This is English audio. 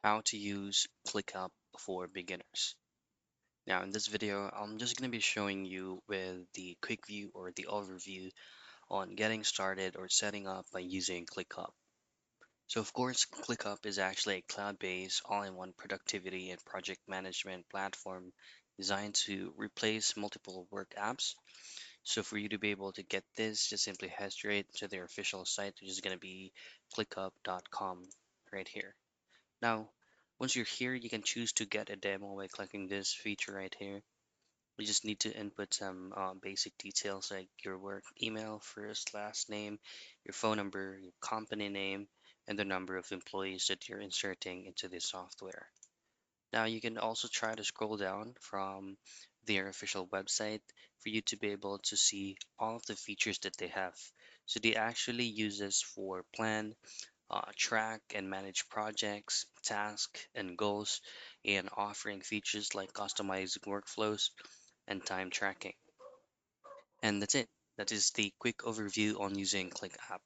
How to use Clickup for beginners. Now in this video, I'm just going to be showing you with the quick view or the overview on getting started or setting up by using Clickup. So of course, Clickup is actually a cloud-based all-in-one productivity and project management platform designed to replace multiple work apps. So for you to be able to get this, just simply head straight to their official site, which is going to be clickup.com right here. Now, once you're here, you can choose to get a demo by clicking this feature right here. You just need to input some basic details like your work email, first, last name, your phone number, your company name, and the number of employees that you're inserting into this software. Now, you can also try to scroll down from their official website for you to be able to see all of the features that they have. So they actually use this for plan, track and manage projects, tasks, and goals, and offering features like customized workflows and time tracking. And that's it. That is the quick overview on using ClickUp.